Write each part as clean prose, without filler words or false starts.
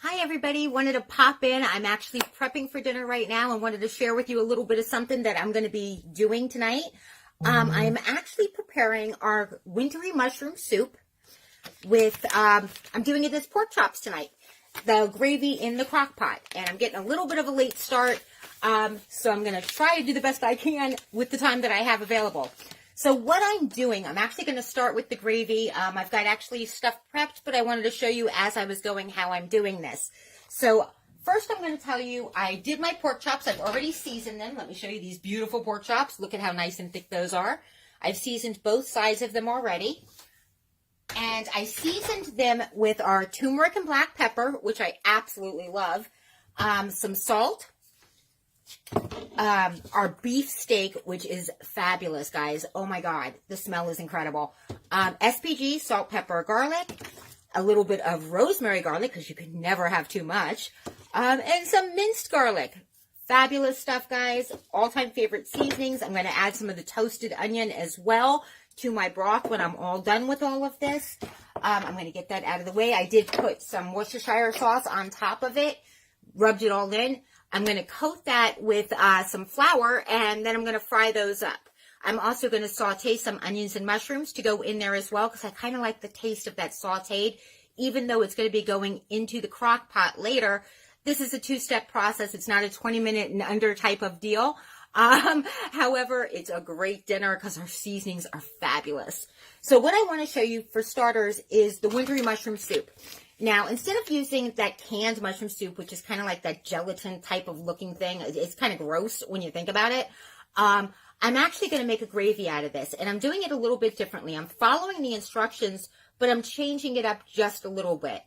Hi everybody, wanted to pop in. I'm actually prepping for dinner right now and wanted to share with you a little bit of something that I'm going to be doing tonight. I am actually preparing our wintry mushroom soup with, I'm doing it as pork chops tonight. The gravy in the crock pot, and I'm getting a little bit of a late start, so I'm going to try to do the best I can with the time that I have available. So what I'm doing, I'm actually going to start with the gravy. I've got actually stuff prepped, but I wanted to show you as I was going how I'm doing this. So first I'm going to tell you, I did my pork chops. I've already seasoned them. Let me show you these beautiful pork chops. Look at how nice and thick those are. I've seasoned both sides of them already. And I seasoned them with our turmeric and black pepper, which I absolutely love. Some salt. Our beef steak, which is fabulous, guys. Oh my God, the smell is incredible. SPG, salt, pepper, garlic, a little bit of rosemary garlic, because you can never have too much, and some minced garlic. Fabulous stuff, guys. All-time favorite seasonings. I'm going to add some of the toasted onion as well to my broth when I'm all done with all of this. I'm going to get that out of the way. I did put some Worcestershire sauce on top of it, rubbed it all in. I'm going to coat that with some flour, and then I'm going to fry those up. I'm also going to saute some onions and mushrooms to go in there as well, because I kind of like the taste of that sauteed, even though it's going to be going into the crock pot later. This is a two-step process. It's not a 20-minute and under type of deal. However, it's a great dinner because our seasonings are fabulous. So what I want to show you for starters is the wintry mushroom soup. Now, instead of using that canned mushroom soup, which is kind of like that gelatin type of looking thing, it's kind of gross when you think about it, I'm actually going to make a gravy out of this, and I'm doing it a little bit differently. I'm following the instructions, but I'm changing it up just a little bit,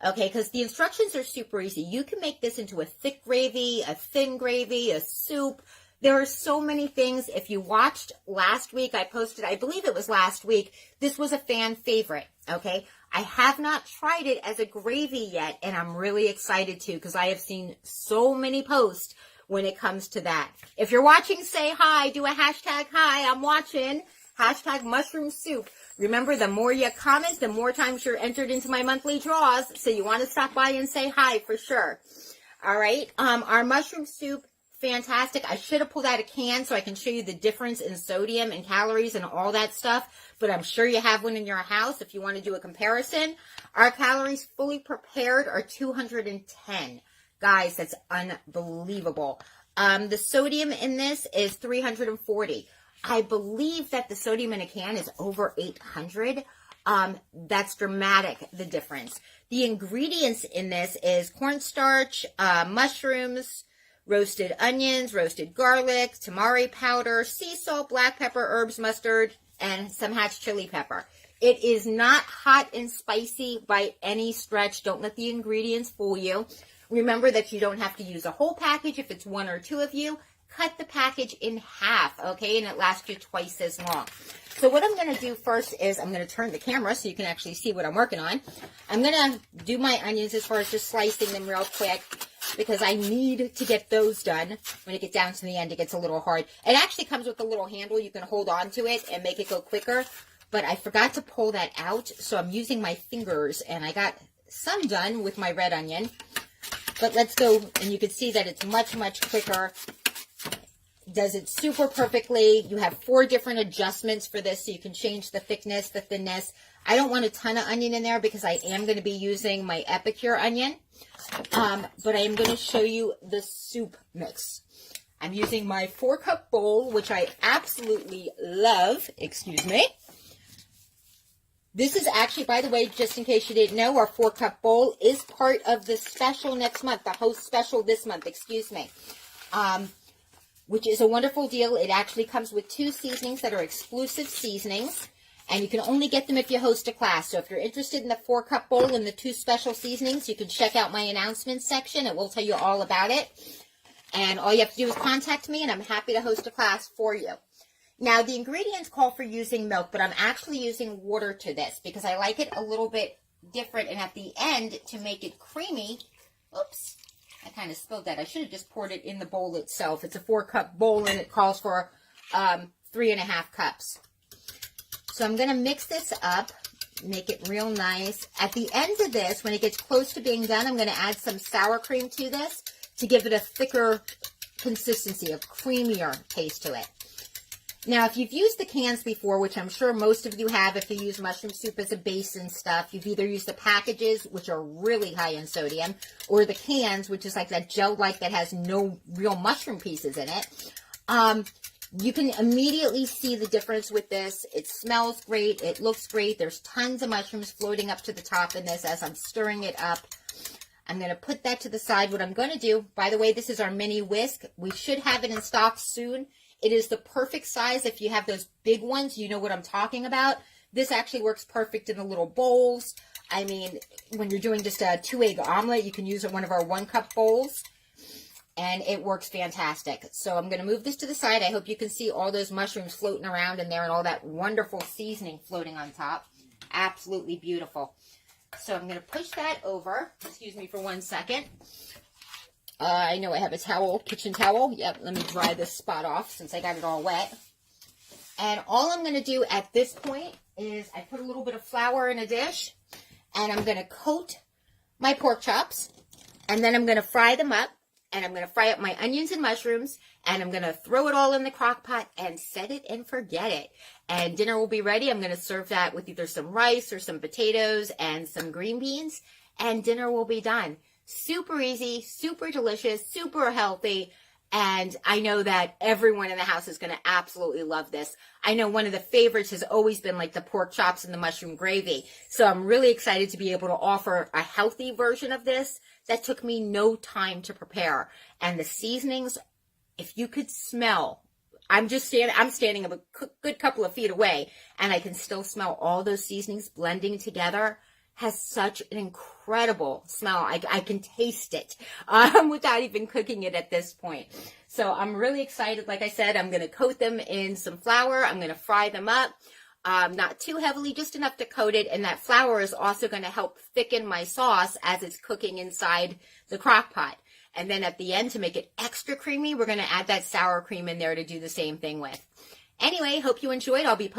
okay, because the instructions are super easy. You can make this into a thick gravy, a thin gravy, a soup. There are so many things. If you watched last week, I posted, I believe it was last week, this was a fan favorite, okay? I have not tried it as a gravy yet, and I'm really excited to, because I have seen so many posts when it comes to that. If you're watching, say hi, do a hashtag hi, I'm watching, hashtag mushroom soup. Remember, the more you comment, the more times you're entered into my monthly draws, so you want to stop by and say hi for sure. All right, our mushroom soup, fantastic. I should have pulled out a can so I can show you the difference in sodium and calories and all that stuff, but I'm sure you have one in your house if you want to do a comparison. Our calories fully prepared are 210. Guys, that's unbelievable. The sodium in this is 340. I believe that the sodium in a can is over 800. That's dramatic, the difference. The ingredients in this is cornstarch, mushrooms, roasted onions, roasted garlic, tamari powder, sea salt, black pepper, herbs, mustard, and some hatch chili pepper. It is not hot and spicy by any stretch. Don't let the ingredients fool you. Remember that you don't have to use a whole package if it's one or two of you. Cut the package in half, okay, and it lasts you twice as long. So what I'm going to do first is I'm going to turn the camera so you can actually see what I'm working on. I'm going to do my onions as far as just slicing them real quick, because I need to get those done. When it gets down to the end, it gets a little hard. It actually comes with a little handle. You can hold on to it and make it go quicker, but I forgot to pull that out, so I'm using my fingers, and I got some done with my red onion. But let's go, and you can see that it's much, much quicker. Does it super perfectly. You have 4 different adjustments for this, so you can change the thickness, the thinness. I don't want a ton of onion in there because I am going to be using my Epicure onion. But I am going to show you the soup mix. I'm using my 4-cup bowl, which I absolutely love. Excuse me. This is actually, by the way, just in case you didn't know, our 4-cup bowl is part of the special next month, the host special this month, excuse me. Which is a wonderful deal. It actually comes with 2 seasonings that are exclusive seasonings, and you can only get them if you host a class. So if you're interested in the 4-cup bowl and the 2 special seasonings, you can check out my announcements section. It will tell you all about it. And all you have to do is contact me, and I'm happy to host a class for you. Now, the ingredients call for using milk, but I'm actually using water to this because I like it a little bit different. And at the end, to make it creamy, oops, I kind of spilled that. I should have just poured it in the bowl itself. It's a 4-cup bowl, and it calls for 3.5 cups. So I'm going to mix this up. Make it real nice. At the end of this, when it gets close to being done, I'm going to add some sour cream to this to give it a thicker consistency, a creamier taste to it. Now, if you've used the cans before, which I'm sure most of you have if you use mushroom soup as a base and stuff, you've either used the packages, which are really high in sodium, or the cans, which is like that gel-like that has no real mushroom pieces in it. You can immediately see the difference with this. It smells great. It looks great. There's tons of mushrooms floating up to the top in this as I'm stirring it up. I'm going to put that to the side. What I'm going to do, by the way, this is our mini whisk. We should have it in stock soon. It is the perfect size. If you have those big ones, you know what I'm talking about. This actually works perfect in the little bowls. I mean, when you're doing just a 2-egg omelet, you can use one of our 1-cup bowls. And it works fantastic. So I'm going to move this to the side. I hope you can see all those mushrooms floating around in there and all that wonderful seasoning floating on top. Absolutely beautiful. So I'm going to push that over. Excuse me for 1 second. I know I have a towel, kitchen towel. Yep, let me dry this spot off since I got it all wet. And all I'm going to do at this point is I put a little bit of flour in a dish. And I'm going to coat my pork chops. And then I'm going to fry them up. And I'm going to fry up my onions and mushrooms, and I'm going to throw it all in the crock pot and set it and forget it. And dinner will be ready. I'm going to serve that with either some rice or some potatoes and some green beans, and dinner will be done. Super easy, super delicious, super healthy, and I know that everyone in the house is going to absolutely love this. I know one of the favorites has always been like the pork chops and the mushroom gravy, so I'm really excited to be able to offer a healthy version of this that took me no time to prepare. And the seasonings, if you could smell, I'm standing a good couple of feet away, and I can still smell all those seasonings blending together. Has such an incredible smell. I can taste it without even cooking it at this point. So I'm really excited. Like I said, I'm going to coat them in some flour. I'm going to fry them up. Not too heavily, just enough to coat it. And that flour is also going to help thicken my sauce as it's cooking inside the crock pot. And then at the end, to make it extra creamy, we're going to add that sour cream in there to do the same thing with. Anyway, hope you enjoyed. I'll be posting